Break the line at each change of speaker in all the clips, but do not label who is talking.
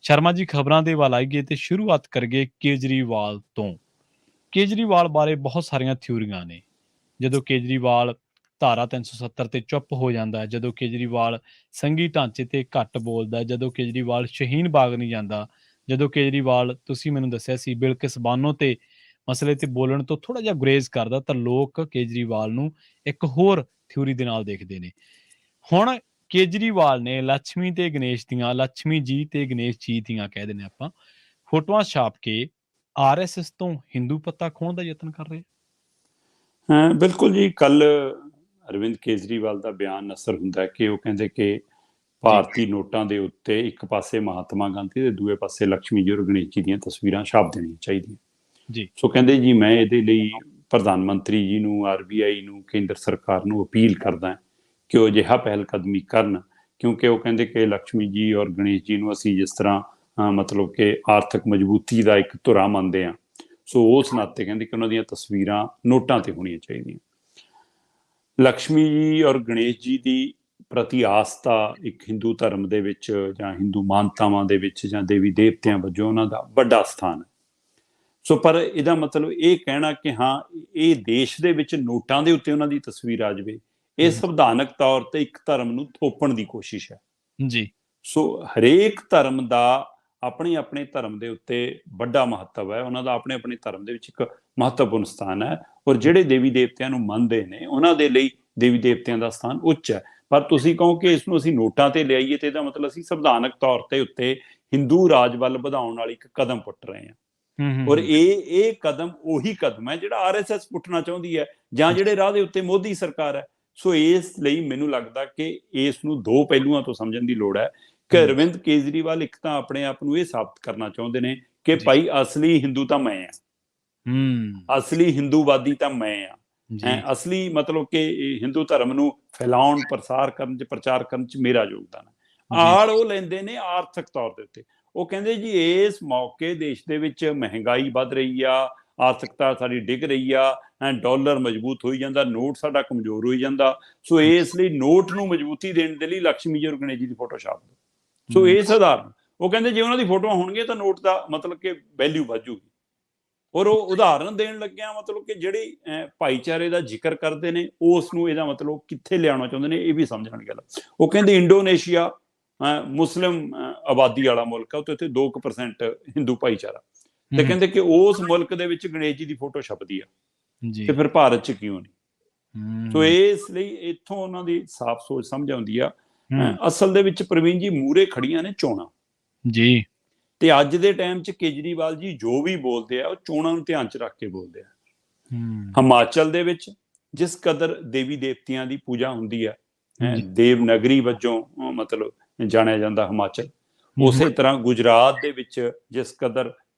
ਸ਼ਰਮਾ ਜੀ, ਖਬਰਾਂ ਦੇ ਵੱਲ ਆਈਏ ਤੇ ਸ਼ੁਰੂਆਤ ਕਰੀਏ ਕੇਜਰੀਵਾਲ ਤੋਂ। ਕੇਜਰੀਵਾਲ ਬਾਰੇ ਬਹੁਤ ਸਾਰੀਆਂ ਥਿਊਰੀਆਂ ਨੇ। ਜਦੋਂ ਕੇਜਰੀਵਾਲ ਧਾਰਾ 370 ਤੇ ਚੁੱਪ ਹੋ ਜਾਂਦਾ ਹੈ, ਜਦੋਂ ਕੇਜਰੀਵਾਲ ਸੰਘੀ ਢਾਂਚੇ ਤੇ ਘੱਟ ਬੋਲਦਾ, ਜਦੋਂ ਕੇਜਰੀਵਾਲ ਸ਼ਹੀਨ ਬਾਗ ਨਹੀਂ ਜਾਂਦਾ, ਜਦੋਂ ਕੇਜਰੀਵਾਲ, ਤੁਸੀਂ ਮੈਨੂੰ ਦੱਸਿਆ ਸੀ, ਬਿਲਕਿਸ ਬਾਨੋ ਤੇ ਮਸਲੇ ਤੇ ਬੋਲਣ ਤੋਂ ਥੋੜਾ ਜਿਹਾ ਗੁਰੇਜ਼ ਕਰਦਾ, ਤਾਂ ਲੋਕ ਕੇਜਰੀਵਾਲ ਨੂੰ ਇੱਕ ਹੋਰ ਥਿਊਰੀ ਦੇ ਨਾਲ ਦੇਖਦੇ ਨੇ। ਹੁਣ ਕੇਜਰੀਵਾਲ ਨੇ ਲక్ష్ਮੀ ਤੇ ਗਣੇਸ਼ ਦੀਆਂ, ਲక్ష్ਮੀ ਜੀ ਤੇ ਗਣੇਸ਼ ਜੀ ਦੀਆਂ ਕਹਿ ਦਿੰਦੇ ਆਪਾਂ, ਫੋਟੋਆਂ ਛਾਪ ਕੇ RSS ਤੋਂ ਹਿੰਦੂ ਪੱਤਾ ਖੋਹਣ ਦਾ ਯਤਨ ਕਰ ਰਹੇ।
ਹਾਂ ਬਿਲਕੁਲ ਜੀ। ਕੱਲ ਅਰਵਿੰਦ ਕੇਜਰੀਵਾਲ ਦਾ ਬਿਆਨ ਅਸਰ ਹੁੰਦਾ ਕਿ ਉਹ ਕਹਿੰਦੇ ਕਿ ਭਾਰਤੀ ਨੋਟਾਂ ਦੇ ਉੱਤੇ ਇੱਕ ਪਾਸੇ ਮਹਾਤਮਾ ਗਾਂਧੀ ਤੇ ਦੂਏ ਪਾਸੇ ਲక్ష్ਮੀ ਜੀ ਔਰ ਗਣੇਸ਼ ਜੀ ਦੀਆਂ ਤਸਵੀਰਾਂ ਛਾਪ ਦੇਣੀਆਂ ਚਾਹੀਦੀਆਂ
ਜੀ।
ਸੋ ਕਹਿੰਦੇ ਜੀ ਮੈਂ ਇਹਦੇ ਲਈ ਪ੍ਰਧਾਨ ਮੰਤਰੀ ਜੀ ਨੂੰ, RBI ਨੂੰ, ਕੇਂਦਰ ਸਰਕਾਰ ਨੂੰ ਅਪੀਲ ਕਰਦਾ ਕਿ ਉਹ ਅਜਿਹਾ ਪਹਿਲ ਕਦਮੀ ਕਰਨ, ਕਿਉਂਕਿ ਉਹ ਕਹਿੰਦੇ ਕਿ ਲక్ష్ਮੀ ਜੀ ਔਰ ਗਣੇਸ਼ ਜੀ ਨੂੰ ਅਸੀਂ ਜਿਸ ਤਰ੍ਹਾਂ ਮਤਲਬ ਕਿ ਆਰਥਿਕ ਮਜ਼ਬੂਤੀ ਦਾ ਇੱਕ ਧੁਰਾ ਮੰਨਦੇ ਹਾਂ, ਸੋ ਉਸ ਨਾਤੇ ਕਹਿੰਦੇ ਕਿ ਉਹਨਾਂ ਦੀਆਂ ਤਸਵੀਰਾਂ ਨੋਟਾਂ ਤੇ ਹੋਣੀਆਂ ਚਾਹੀਦੀਆਂ। ਲక్ష్ਮੀ ਜੀ ਔਰ ਗਣੇਸ਼ ਜੀ ਦੀ ਪ੍ਰਤੀ ਆਸਥਾ ਇੱਕ ਹਿੰਦੂ ਧਰਮ ਦੇ ਵਿੱਚ ਜਾਂ ਹਿੰਦੂ ਮਾਨਤਾਵਾਂ ਦੇ ਵਿੱਚ ਜਾਂ ਦੇਵੀ ਦੇਵਤਿਆਂ ਵਜੋਂ ਉਹਨਾਂ ਦਾ ਵੱਡਾ ਸਥਾਨ ਹੈ। ਸੋ ਪਰ ਇਹਦਾ ਮਤਲਬ ਇਹ ਕਹਿਣਾ ਕਿ ਹਾਂ ਇਹ ਦੇਸ਼ ਦੇ ਵਿੱਚ ਨੋਟਾਂ ਦੇ ਉੱਤੇ ਉਹਨਾਂ ਦੀ ਤਸਵੀਰ ਆ ਜਾਵੇ, ਇਹ ਸੰਵਿਧਾਨਕ ਤੌਰ ਤੇ ਇੱਕ ਧਰਮ ਨੂੰ ਥੋਪਣ ਦੀ ਕੋਸ਼ਿਸ਼ ਹੈ
ਜੀ।
ਸੋ ਹਰੇਕ ਧਰਮ ਦਾ ਆਪਣੇ ਆਪਣੇ ਧਰਮ ਦੇ ਉੱਤੇ ਵੱਡਾ ਮਹੱਤਵ ਹੈ, ਉਹਨਾਂ ਦਾ ਆਪਣੇ ਆਪਣੇ ਧਰਮ ਦੇ ਵਿੱਚ ਇੱਕ ਮਹੱਤਵਪੂਰਨ ਸਥਾਨ ਹੈ, ਔਰ ਜਿਹੜੇ ਦੇਵੀ ਦੇਵਤਿਆਂ ਨੂੰ ਮੰਨਦੇ ਨੇ ਉਹਨਾਂ ਦੇ ਲਈ ਦੇਵੀ ਦੇਵਤਿਆਂ ਦਾ ਸਥਾਨ ਉੱਚ ਹੈ। ਪਰ ਤੁਸੀਂ ਕਹੋ ਕਿ ਇਸ ਨੂੰ ਅਸੀਂ ਨੋਟਾਂ ਤੇ ਲਿਆਈਏ ਤੇ ਇਹਦਾ ਮਤਲਬ ਅਸੀਂ ਸੰਵਿਧਾਨਕ ਤੌਰ ਤੇ ਉੱਤੇ ਹਿੰਦੂ ਰਾਜ ਵੱਲ ਵਧਾਉਣ ਵਾਲੀ ਇੱਕ ਕਦਮ ਪੁੱਟ ਰਹੇ ਹਾਂ। ਔਰ ਇਹ ਕਦਮ ਉਹੀ ਕਦਮ ਹੈ ਜਿਹੜਾ RSS ਪੁੱਟਣਾ ਚਾਹੁੰਦੀ ਹੈ ਜਾਂ ਜਿਹੜੇ ਰਾਹ ਦੇ ਉੱਤੇ ਮੋਦੀ ਸਰਕਾਰ ਹੈ। ਸੋ ਇਸ ਲਈ ਮੈਨੂੰ ਲੱਗਦਾ ਕਿ ਇਸ ਨੂੰ ਦੋ ਪਹਿਲੂਆਂ ਤੋਂ ਸਮਝਣ ਦੀ ਲੋੜ ਹੈ ਕਿ ਅਰਵਿੰਦ ਕੇਜਰੀਵਾਲ ਇੱਕ ਤਾਂ ਆਪਣੇ ਆਪ ਨੂੰ ਇਹ ਸਾਬਤ ਕਰਨਾ ਚਾਹੁੰਦੇ ਨੇ ਕਿ ਭਾਈ ਅਸਲੀ ਹਿੰਦੂ ਤਾਂ ਮੈਂ ਹਾਂ, ਅਸਲੀ ਹਿੰਦੂਵਾਦੀ ਤਾਂ ਮੈਂ ਹਾਂ, ਅਸਲੀ ਮਤਲਬ ਕਿ ਹਿੰਦੂ ਧਰਮ ਨੂੰ ਫੈਲਾਉਣ, ਪ੍ਰਸਾਰ ਕਰਨ ਚ, ਪ੍ਰਚਾਰ ਕਰਨ ਚ ਮੇਰਾ ਯੋਗਦਾਨ ਹੈ। ਆੜ ਉਹ ਲੈਂਦੇ ਨੇ ਆਰਥਿਕ ਤੌਰ ਦੇ ਉੱਤੇ। ਉਹ ਕਹਿੰਦੇ ਜੀ ਇਸ ਮੌਕੇ ਦੇਸ਼ ਦੇ ਵਿੱਚ ਮਹਿੰਗਾਈ ਵੱਧ ਰਹੀ ਆ, ਆਰਥਿਕਤਾ ਸਾਡੀ ਡਿੱਗ ਰਹੀ ਆ, ਡਾਲਰ ਮਜ਼ਬੂਤ ਹੋਈ ਜਾਂਦਾ, ਨੋਟ ਸਾਡਾ ਕਮਜ਼ੋਰ ਹੋਈ ਜਾਂਦਾ, ਸੋ ਇਸ ਲਈ ਨੋਟ ਨੂੰ ਮਜ਼ਬੂਤੀ ਦੇਣ ਦੇ ਲਈ ਲక్ష్ਮੀ ਜੀ ਔਰ ਗਣੇਸ਼ ਜੀ ਦੀ ਫੋਟੋ ਛਾਪ ਦਿਓ। ਸੋ ਇਹ ਸਧਾਰਨ, ਉਹ ਕਹਿੰਦੇ ਜੇ ਉਹਨਾਂ ਦੀ ਫੋਟੋਆਂ ਹੋਣਗੀਆਂ ਤਾਂ ਨੋਟ ਦਾ ਮਤਲਬ ਕਿ ਵੈਲਿਊ ਵੱਧੂਗੀ। ਔਰ ਉਹ ਉਦਾਹਰਨ ਦੇਣ ਲੱਗਿਆ ਮਤਲਬ ਕਿ ਜਿਹੜੀ ਭਾਈਚਾਰੇ ਦਾ ਜ਼ਿਕਰ ਕਰਦੇ ਨੇ ਉਸ ਨੂੰ ਇਹਦਾ ਮਤਲਬ ਕਿੱਥੇ ਲਿਆਉਣਾ ਚਾਹੁੰਦੇ ਨੇ ਇਹ ਵੀ ਸਮਝਣ ਵਾਲੀ ਗੱਲ। ਉਹ ਕਹਿੰਦੇ ਇੰਡੋਨੇਸ਼ੀਆ ਮੁਸਲਿਮ ਆਬਾਦੀ ਵਾਲਾ ਮੁਲਕ ਹੈ, ਉੱਥੇ 2% ਹਿੰਦੂ ਭਾਈਚਾਰਾ, ਤੇ ਕਹਿੰਦੇ ਕਿ ਉਸ ਮੁਲਕ ਦੇ ਵਿੱਚ ਗਣੇਸ਼ ਜੀ ਦੀ ਫੋਟੋ ਛਪਦੀ ਆ ਤੇ ਫਿਰ ਭਾਰਤ ਚ ਕਿਉਂ ਨਹੀਂ। ਸੋ ਇਸ ਲਈ ਇੱਥੋਂ ਉਹਨਾਂ ਦੀ ਸਾਫ਼ ਸੋਚ ਸਮਝ ਆਉਂਦੀ ਆ। ਅਸਲ ਦੇ ਵਿੱਚ ਪ੍ਰਵੀਨ ਜੀ ਮੂਹਰੇ ਖੜੀਆਂ ਨੇ ਚੋਣਾਂ ਜੀ, ਤੇ ਅੱਜ ਦੇ ਟਾਈਮ 'ਚ ਕੇਜਰੀਵਾਲ ਜੀ ਜੋ ਵੀ ਬੋਲਦੇ ਆ ਉਹ ਚੋਣਾਂ ਨੂੰ ਧਿਆਨ 'ਚ ਰੱਖ ਕੇ ਬੋਲਦੇ ਆ। ਹਿਮਾਚਲ ਦੇ ਵਿੱਚ ਜਿਸ ਕਦਰ ਦੇਵੀ ਦੇਵਤਿਆਂ ਦੀ ਪੂਜਾ ਹੁੰਦੀ ਹੈ, ਦੇਵਨਗਰੀ ਵਜੋਂ ਮਤਲਬ ਜਾਣਿਆ ਜਾਂਦਾ ਹਿਮਾਚਲ, ਉਸੇ ਤਰ੍ਹਾਂ ਗੁਜਰਾਤ ਦੇ ਵਿੱਚ ਜਿਸ ਕਦਰ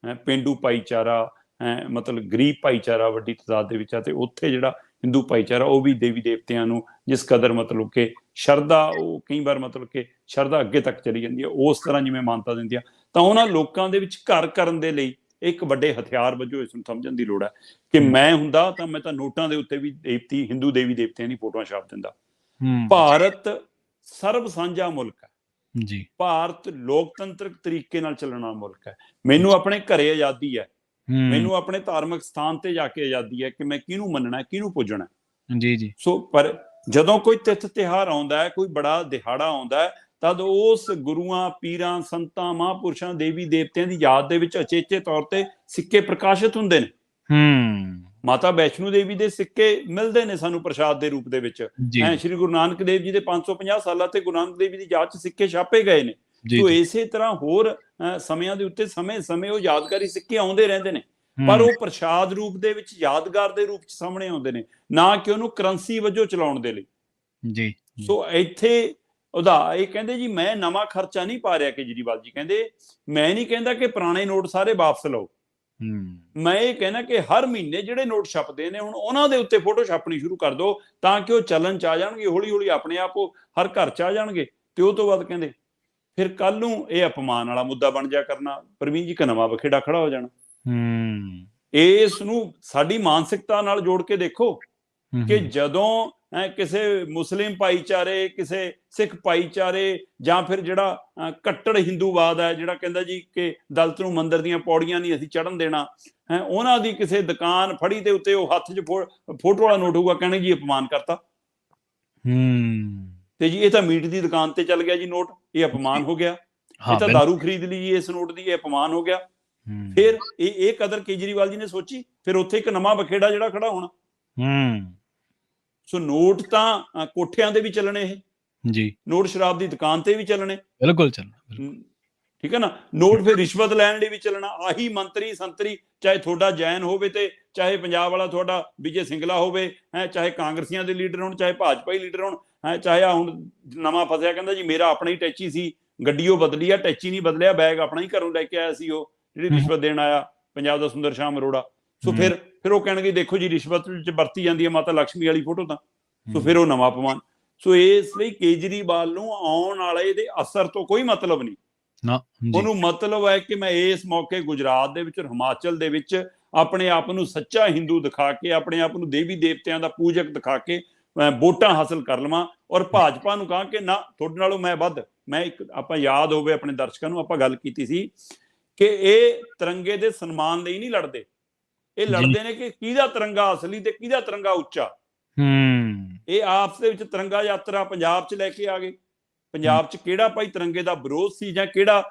ਪੇਂਡੂ ਭਾਈਚਾਰਾ ਮਤਲਬ ਗਰੀਬ ਭਾਈਚਾਰਾ ਵੱਡੀ ਤਾਦਾਦ ਦੇ ਵਿੱਚ ਆ, ਤੇ ਉੱਥੇ ਜਿਹੜਾ ਹਿੰਦੂ ਭਾਈਚਾਰਾ ਉਹ ਵੀ ਦੇਵੀ ਦੇਵਤਿਆਂ ਨੂੰ ਜਿਸ ਕਦਰ ਮਤਲਬ ਕਿ ਸ਼ਰਧਾ, ਉਹ ਕਈ ਵਾਰ ਮਤਲਬ ਕਿ ਸ਼ਰਧਾ ਅੱਗੇ ਤੱਕ ਚਲੀ ਜਾਂਦੀ ਹੈ, ਉਸ ਤਰ੍ਹਾਂ ਜਿਵੇਂ ਮਾਨਤਾ ਦਿੰਦੀ ਆ, ਤਾਂ ਉਹਨਾਂ ਲੋਕਾਂ ਦੇ ਵਿੱਚ ਘਰ ਕਰਨ ਦੇ ਲਈ ਇੱਕ ਵੱਡੇ ਹਥਿਆਰ ਵਜੋਂ ਇਸ ਨੂੰ ਸਮਝਣ ਦੀ ਲੋੜ ਹੈ ਕਿ ਮੈਂ ਹੁੰਦਾ ਤਾਂ ਮੈਂ ਤਾਂ ਨੋਟਾਂ ਦੇ ਉੱਤੇ ਵੀ ਹਿੰਦੂ ਦੇਵੀ ਦੇਵਤਿਆਂ ਦੀ ਫੋਟੋਆਂ ਛਾਪ ਦਿੰਦਾ। ਭਾਰਤ ਸਰਬ ਸਾਂਝਾ ਮੁਲਕ ਹੈ ਜੀ, ਭਾਰਤ ਲੋਕਤੰਤਰਿਕ ਤਰੀਕੇ ਨਾਲ ਚੱਲਣ ਵਾਲਾ ਮੁਲਕ ਹੈ। ਮੈਨੂੰ ਆਪਣੇ ਘਰੇ ਆਜ਼ਾਦੀ ਹੈ, ਮੈਨੂੰ ਆਪਣੇ ਧਾਰਮਿਕ ਸਥਾਨ ਤੇ ਜਾ ਕੇ ਆਜ਼ਾਦੀ ਹੈ ਕਿ ਮੈਂ ਕਿਹਨੂੰ ਮੰਨਣਾ, ਕਿਹਨੂੰ ਪੁੱਜਣਾ ਜੀ। ਸੋ ਪਰ ਜਦੋਂ ਕੋਈ ਤਿਥ ਤਿਉਹਾਰ ਆਉਂਦਾ ਹੈ, ਕੋਈ ਬੜਾ ਦਿਹਾੜਾ ਆਉਂਦਾ ਹੈ, ਤਦ ਉਸ ਗੁਰੂਆਂ, ਪੀਰਾਂ, ਸੰਤਾਂ, ਮਹਾਂਪੁਰਸ਼ਾਂ, ਦੇਵੀ ਦੇਵਤਿਆਂ ਦੀ ਯਾਦ ਦੇ ਵਿੱਚ ਅਚੇਚੇ ਤੌਰ ਤੇ ਸਿੱਕੇ ਪ੍ਰਕਾਸ਼ਿਤ ਹੁੰਦੇ ਨੇ। ਮਾਤਾ ਵੈਸ਼ਨੋ ਦੇਵੀ ਦੇ ਸਿੱਕੇ ਮਿਲਦੇ ਨੇ ਸਾਨੂੰ ਪ੍ਰਸ਼ਾਦ ਦੇ ਰੂਪ ਦੇ ਵਿੱਚ। ਸ਼੍ਰੀ ਗੁਰੂ ਨਾਨਕ ਦੇਵ ਜੀ ਦੇ 550 ਸਾਲਾਂ ਤੇ ਗੁਰੂ ਨਾਨਕ ਦੇਵ ਜੀ ਦੀ ਯਾਦ 'ਚ ਸਿੱਕੇ ਛਾਪੇ ਗਏ ਨੇ। ਸੋ ਇਸੇ ਤਰ੍ਹਾਂ ਹੋਰ ਸਮਿਆਂ ਦੇ ਉੱਤੇ ਸਮੇਂ ਉਹ ਯਾਦਗਾਰੀ ਸਿੱਕੇ ਆਉਂਦੇ ਰਹਿੰਦੇ ਨੇ, ਪਰ ਉਹ ਪ੍ਰਸ਼ਾਦ ਰੂਪ ਦੇ ਵਿੱਚ, ਯਾਦਗਾਰ ਦੇ ਰੂਪ 'ਚ ਸਾਹਮਣੇ ਆਉਂਦੇ ਨੇ, ਨਾ ਕਿ ਉਹਨੂੰ ਕਰੰਸੀ ਵਜੋਂ ਚਲਾਉਣ ਦੇ ਲਈ ਜੀ। ਸੋ ਇੱਥੇ ਇਹ ਕਹਿੰਦੇ ਜੀ ਮੈਂ ਨਵਾਂ ਖਰਚਾ ਨਹੀਂ ਪਾ ਰਿਹਾ। ਕੇਜਰੀਵਾਲ ਜੀ ਕਹਿੰਦੇ ਮੈਂ ਨਹੀਂ ਕਹਿੰਦਾ ਕਿ ਪੁਰਾਣੇ ਨੋਟ ਸਾਰੇ ਵਾਪਸ ਲਓ, ਮੈਂ ਇਹ ਕਹਿਣਾ ਕਿ ਹਰ ਮਹੀਨੇ ਜਿਹੜੇ ਨੋਟ ਛਪਦੇ ਨੇ ਹੁਣ ਉਹਨਾਂ ਦੇ ਉੱਤੇ ਫੋਟੋ ਛਾਪਣੀ ਸ਼ੁਰੂ ਕਰ ਦਿਓ ਤਾਂ ਕਿ ਉਹ ਚੱਲਣ 'ਚ ਆ ਜਾਣਗੇ, ਹੌਲੀ ਹੌਲੀ ਆਪਣੇ ਆਪ ਉਹ ਹਰ ਘਰ 'ਚ ਆ ਜਾਣਗੇ। ਤੇ ਉਹ ਤੋਂ ਬਾਅਦ ਕਹਿੰਦੇ ਫਿਰ ਕੱਲ ਨੂੰ ਇਹ ਅਪਮਾਨ ਵਾਲਾ ਮੁੱਦਾ ਬਣ ਜਾ ਕਰਨਾ, ਪ੍ਰਵੀਨ ਜੀ, ਇੱਕ ਨਵਾਂ ਵਖੇੜਾ ਖੜਾ ਹੋ ਜਾਣਾ। ਇਸ ਨੂੰ ਸਾਡੀ ਮਾਨਸਿਕਤਾ ਨਾਲ ਜੋੜ ਕੇ ਦੇਖੋ ਕਿ ਜਦੋਂ ਕਿਸੇ ਮੁਸਲਿਮ ਭਾਈਚਾਰੇ, ਕਿਸੇ ਸਿੱਖ ਭਾਈਚਾਰੇ, ਜਾਂ ਫਿਰ ਜਿਹੜਾ ਕੱਟੜ ਹਿੰਦੂਵਾਦ ਹੈ, ਜਿਹੜਾ ਕਹਿੰਦਾ ਜੀ ਕਿ ਦਲਿਤ ਨੂੰ ਮੰਦਿਰ ਦੀਆਂ ਪੌੜੀਆਂ ਨਹੀਂ ਅਸੀਂ ਚੜ੍ਹਨ ਦੇਣਾ, ਉਹਨਾਂ ਦੀ ਕਿਸੇ ਦੁਕਾਨ ਫੜੀ ਦੇ ਉੱਤੇ ਉਹ ਹੱਥ 'ਚ ਫੋਟੋ ਵਾਲਾ ਨੋਟ ਹੋਊਗਾ, ਕਹਿਣਗੇ ਜੀ ਅਪਮਾਨ ਕਰਤਾ ਤੇ ਜੀ ਇਹ ਤਾਂ ਮੀਟ ਦੀ ਦੁਕਾਨ ਤੇ ਚੱਲ ਗਿਆ ਜੀ ਨੋਟ, ਇਹ ਅਪਮਾਨ ਹੋ ਗਿਆ। ਇਹ ਤਾਂ ਦਾਰੂ ਖਰੀਦ ਲਈ ਜੀ ਇਸ ਨੋਟ ਦੀ, ਇਹ ਅਪਮਾਨ ਹੋ ਗਿਆ। ਫਿਰ ਇਹ ਕਦਰ ਕੇਜਰੀਵਾਲ ਜੀ ਨੇ ਸੋਚੀ, ਫਿਰ ਉੱਥੇ ਇੱਕ ਨਵਾਂ ਬਖੇੜਾ ਜਿਹੜਾ ਖੜਾ ਹੋਣਾ। ਸੋ ਨੋਟ ਤਾਂ ਕੋਠਿਆਂ ਦੇ ਵੀ ਚੱਲਣੇ, ਇਹ ਜੀ ਨੋਟ ਸ਼ਰਾਬ ਦੀ ਦੁਕਾਨ ਤੇ ਵੀ ਚੱਲਣੇ, ਬਿਲਕੁਲ ਚੱਲਣਾ, ਠੀਕ ਹੈ ਨਾ। ਨੋਟ ਫਿਰ ਰਿਸ਼ਵਤ ਲੈਣ ਲਈ ਵੀ ਚੱਲਣਾ। ਆਹੀ ਮੰਤਰੀ ਸੰਤਰੀ, ਚਾਹੇ ਤੁਹਾਡਾ ਜੈਨ ਹੋਵੇ ਤੇ ਚਾਹੇ ਪੰਜਾਬ ਵਾਲਾ ਤੁਹਾਡਾ ਵਿਜੇ ਸਿੰਗਲਾ ਹੋਵੇ, ਚਾਹੇ ਕਾਂਗਰਸੀਆਂ ਦੇ ਲੀਡਰ ਹੋਣ, ਚਾਹੇ ਭਾਜਪਾਈ ਲੀਡਰ ਹੋਣ, ਚਾਹੇ ਆ ਹੁਣ ਨਵਾਂ ਫਸਿਆ ਕਹਿੰਦਾ ਜੀ ਮੇਰਾ ਆਪਣਾ ਹੀ ਟੈਚੀ ਸੀ, ਗੱਡੀ ਉਹ ਬਦਲੀ ਆ, ਟੈਚੀ ਨਹੀਂ ਬਦਲਿਆ, ਬੈਗ ਆਪਣਾ ਹੀ ਘਰੋਂ ਲੈ ਕੇ ਆਇਆ ਸੀ ਉਹ ਜਿਹੜੀ ਰਿਸ਼ਵਤ ਦੇਣ ਆਇਆ ਪੰਜਾਬ ਦਾ ਸੁੰਦਰ ਸ਼ਾਮ ਅਰੋੜਾ। ਸੋ ਫਿਰ ਉਹ ਕਹਿਣਗੇ ਦੇਖੋ ਜੀ ਰਿਸ਼ਵਤ ਵਿੱਚ ਵਰਤੀ ਜਾਂਦੀ ਹੈ ਮਾਤਾ ਲక్ష్ਮੀ ਵਾਲੀ ਫੋਟੋ ਤਾਂ। ਸੋ ਫਿਰ ਉਹ ਨਵਾਂ ਅਪਮਾਨ। ਸੋ ਇਸ ਲਈ ਕੇਜਰੀਵਾਲ ਨੂੰ ਆਉਣ ਵਾਲੇ ਇਹਦੇ ਅਸਰ ਤੋਂ ਕੋਈ ਮਤਲਬ ਨਹੀਂ। ਉਹਨੂੰ ਮਤਲਬ ਹੈ ਕਿ ਮੈਂ ਇਸ ਮੌਕੇ ਗੁਜਰਾਤ ਦੇ ਵਿੱਚ, ਹਿਮਾਚਲ ਦੇ ਵਿੱਚ ਆਪਣੇ ਆਪ ਨੂੰ ਸੱਚਾ ਹਿੰਦੂ ਦਿਖਾ ਕੇ, ਆਪਣੇ ਆਪ ਨੂੰ ਦੇਵੀ ਦੇਵਤਿਆਂ ਦਾ ਪੂਜਕ ਦਿਖਾ ਕੇ ਵੋਟਾਂ ਹਾਸਲ ਕਰ ਲਵਾਂ, ਔਰ ਭਾਜਪਾ ਨੂੰ ਕਹਾਂ ਕਿ ਨਾ ਤੁਹਾਡੇ ਨਾਲੋਂ ਮੈਂ ਵੱਧ। ਮੈਂ ਇੱਕ, ਆਪਾਂ ਯਾਦ ਹੋਵੇ ਆਪਣੇ ਦਰਸ਼ਕਾਂ ਨੂੰ, ਆਪਾਂ ਗੱਲ ਕੀਤੀ ਸੀ ਕਿ ਇਹ ਤਿਰੰਗੇ ਦੇ ਸਨਮਾਨ ਲਈ ਨਹੀਂ ਲੜਦੇ, ਇਹ ਲੜਦੇ ਨੇ ਕਿ ਕਿਹਦਾ ਤਿਰੰਗਾ ਅਸਲੀ ਤੇ ਕਿਹਦਾ ਤਿਰੰਗਾ ਉੱਚਾ। ਇਹ ਆਪਸ ਦੇ ਵਿੱਚ ਤਿਰੰਗਾ ਯਾਤਰਾ ਪੰਜਾਬ 'ਚ ਲੈ ਕੇ ਆ ਗਏ। ਪੰਜਾਬ 'ਚ ਕਿਹੜਾ ਭਾਈ ਤਿਰੰਗੇ ਦਾ ਵਿਰੋਧ ਸੀ ਜਾਂ ਕਿਹੜਾ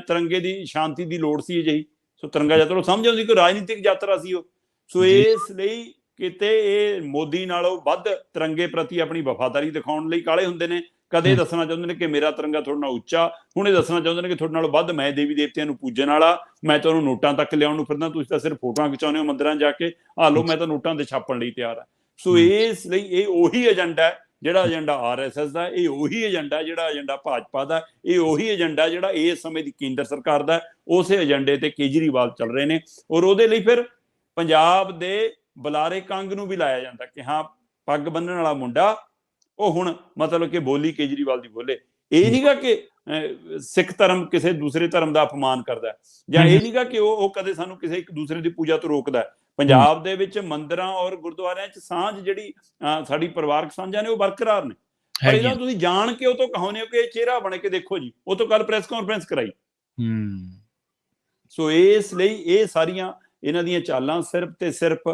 ਤਿਰੰਗੇ ਦੀ ਸ਼ਾਂਤੀ ਦੀ ਲੋੜ ਸੀ ਅਜਿਹੀ। ਸੋ ਤਿਰੰਗਾ ਯਾਤਰਾ ਸਮਝ ਆਉਂਦੀ ਕਿ ਰਾਜਨੀਤਿਕ ਯਾਤਰਾ ਸੀ ਉਹ। ਸੋ ਇਸ ਲਈ ਕਿਤੇ ਇਹ ਮੋਦੀ ਨਾਲੋਂ ਵੱਧ ਤਿਰੰਗੇ ਪ੍ਰਤੀ ਆਪਣੀ ਵਫਾਦਾਰੀ ਦਿਖਾਉਣ ਲਈ ਕਾਲੇ ਹੁੰਦੇ ਨੇ। ਕਦੇ ਦੱਸਣਾ ਚਾਹੁੰਦੇ ਨੇ ਕਿ ਮੇਰਾ ਤਿਰੰਗਾ ਤੁਹਾਡੇ ਨਾਲ ਉੱਚਾ, ਹੁਣ ਇਹ ਦੱਸਣਾ ਚਾਹੁੰਦੇ ਨੇ ਕਿ ਤੁਹਾਡੇ ਨਾਲੋਂ ਵੱਧ ਮੈਂ ਦੇਵੀ ਦੇਵਤਿਆਂ ਨੂੰ ਪੂਜਣ ਵਾਲਾ, ਮੈਂ ਤੁਹਾਨੂੰ ਨੋਟਾਂ ਤੱਕ ਲਿਆਉਣ ਨੂੰ ਫਿਰਦਾ, ਤੁਸੀਂ ਤਾਂ ਸਿਰਫ ਫੋਟੋਆਂ ਖਿਚਾਉਂਦੇ ਹੋ ਮੰਦਿਰਾਂ ਜਾ ਕੇ, ਆ ਲਓ ਮੈਂ ਤਾਂ ਨੋਟਾਂ ਤੇ ਛਾਪਣ ਲਈ ਤਿਆਰ ਹਾਂ। ਸੋ ਇਸ ਲਈ ਇਹ ਉਹੀ ਏਜੰਡਾ ਹੈ ਜਿਹੜਾ ਏਜੰਡਾ RSS ਦਾ, ਇਹ ਉਹੀ ਏਜੰਡਾ ਜਿਹੜਾ ਏਜੰਡਾ ਭਾਜਪਾ ਦਾ, ਇਹ ਉਹੀ ਏਜੰਡਾ ਜਿਹੜਾ ਇਸ ਸਮੇਂ ਦੀ ਕੇਂਦਰ ਸਰਕਾਰ ਦਾ। ਉਸੇ ਏਜੰਡੇ ਤੇ ਕੇਜਰੀਵਾਲ ਚੱਲ ਰਹੇ ਨੇ, ਔਰ ਉਹਦੇ ਲਈ ਫਿਰ ਪੰਜਾਬ ਦੇ ਬੁਲਾਰੇ ਕੰਗ ਨੂੰ ਵੀ ਲਾਇਆ ਜਾਂਦਾ ਕਿ ਹਾਂ ਪੱਗ ਬੰਨਣ ਵਾਲਾ ਮੁੰਡਾ ਉਹ ਹੁਣ ਮਤਲਬ ਕਿ ਬੋਲੀ ਕੇਜਰੀਵਾਲ ਦੀ ਬੋਲੇ। ਇਹ ਨਹੀਂਗਾ ਕਿ ਸਿੱਖ ਧਰਮ ਕਿਸੇ ਦੂਸਰੇ ਧਰਮ ਦਾ ਅਪਮਾਨ ਕਰਦਾ, ਜਾਂ ਇਹ ਨਹੀਂਗਾ ਕਿ ਉਹ ਕਦੇ ਸਾਨੂੰ ਕਿਸੇ ਇੱਕ ਦੂਸਰੇ ਦੀ ਪੂਜਾ ਤੋਂ ਰੋਕਦਾ। ਪੰਜਾਬ ਦੇ ਵਿੱਚ ਮੰਦਿਰਾਂ ਔਰ ਗੁਰਦੁਆਰਿਆਂ 'ਚ ਸਾਂਝ ਜਿਹੜੀ ਸਾਡੀ ਪਰਿਵਾਰਕ ਸਾਂਝਾਂ ਨੇ ਉਹ ਬਰਕਰਾਰ ਨੇ। ਪਰ ਇਹਦਾ ਤੁਸੀਂ ਜਾਣ ਕੇ ਉਹ ਤੋਂ ਕਹਾਉਂਦੇ ਹੋ ਕਿ ਇਹ ਚਿਹਰਾ ਬਣ ਕੇ ਦੇਖੋ ਜੀ, ਉਹ ਤੋਂ ਕੱਲ ਪ੍ਰੈਸ ਕਾਨਫਰੰਸ ਕਰਾਈ। ਸੋ ਇਸ ਲਈ ਇਹ ਸਾਰੀਆਂ ਇਹਨਾਂ ਦੀਆਂ ਚਾਲਾਂ ਸਿਰਫ ਤੇ ਸਿਰਫ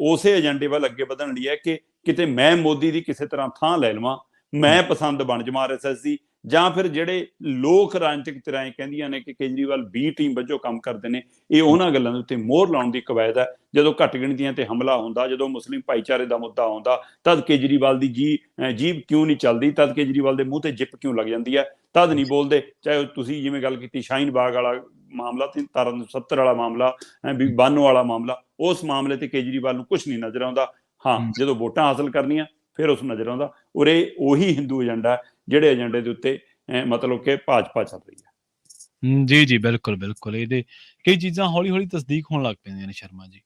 ਉਸੇ ਏਜੰਡੇ ਵੱਲ ਅੱਗੇ ਵਧਣ ਲਈ ਹੈ ਕਿ ਕਿਤੇ ਮੈਂ ਮੋਦੀ ਦੀ ਕਿਸੇ ਤਰ੍ਹਾਂ ਥਾਂ ਲੈ ਲਵਾਂ, ਮੈਂ ਪਸੰਦ ਬਣ ਜਾਵਾਂ RSS ਦੀ, ਜਾਂ ਫਿਰ ਜਿਹੜੇ ਲੋਕ ਰਾਜਨੀਤਿਕ ਧਿਰਾਂ ਕਹਿੰਦੀਆਂ ਨੇ ਕਿ ਕੇਜਰੀਵਾਲ B ਟੀਮ ਵਜੋਂ ਕੰਮ ਕਰਦੇ ਨੇ, ਇਹ ਉਹਨਾਂ ਗੱਲਾਂ ਦੇ ਉੱਤੇ ਮੋਹਰ ਲਾਉਣ ਦੀ ਕਵਾਇਦ ਹੈ। ਜਦੋਂ ਘੱਟ ਗਿਣਤੀਆਂ ਤੇ ਹਮਲਾ ਹੁੰਦਾ, ਜਦੋਂ ਮੁਸਲਿਮ ਭਾਈਚਾਰੇ ਦਾ ਮੁੱਦਾ ਆਉਂਦਾ, ਤਦ ਕੇਜਰੀਵਾਲ ਦੀ ਜੀਭ ਕਿਉਂ ਨਹੀਂ ਚੱਲਦੀ, ਤਦ ਕੇਜਰੀਵਾਲ ਦੇ ਮੂੰਹ ਤੇ ਜਿੱਪ ਕਿਉਂ ਲੱਗ ਜਾਂਦੀ ਹੈ, ਤਦ ਨਹੀਂ ਬੋਲਦੇ। ਚਾਹੇ ਤੁਸੀਂ ਜਿਵੇਂ ਗੱਲ ਕੀਤੀ ਸ਼ਾਹੀਨ ਬਾਗ ਵਾਲਾ ਮਾਮਲਾ ਤੇ ਧਾਰਾ 70 ਵਾਲਾ ਮਾਮਲਾ, ਬਾਨੋ ਵਾਲਾ ਮਾਮਲਾ, ਉਸ ਮਾਮਲੇ ਤੇ ਕੇਜਰੀਵਾਲ ਨੂੰ ਕੁਛ ਨਹੀਂ ਨਜ਼ਰ ਆਉਂਦਾ। ਹਾਂ, ਜਦੋਂ ਵੋਟਾਂ ਹਾਸਲ ਕਰਨੀਆਂ ਫਿਰ ਉਸ ਨੂੰ ਨਜ਼ਰ ਆਉਂਦਾ। ਔਰ ਇਹ ਉਹੀ ਹਿੰਦੂ ਏਜੰਡਾ ਜਿਹੜੇ ਏਜੰਡੇ ਦੇ ਉੱਤੇ ਮਤਲਬ ਕਿ ਭਾਜਪਾ ਚੱਲ ਰਹੀ ਹੈ।
ਜੀ ਬਿਲਕੁਲ ਬਿਲਕੁਲ। ਇਹਦੇ ਕਈ ਚੀਜ਼ਾਂ ਹੌਲੀ ਹੌਲੀ ਤਸਦੀਕ ਹੋਣ ਲੱਗ ਪੈਂਦੀਆਂ ਨੇ ਸ਼ਰਮਾ ਜੀ।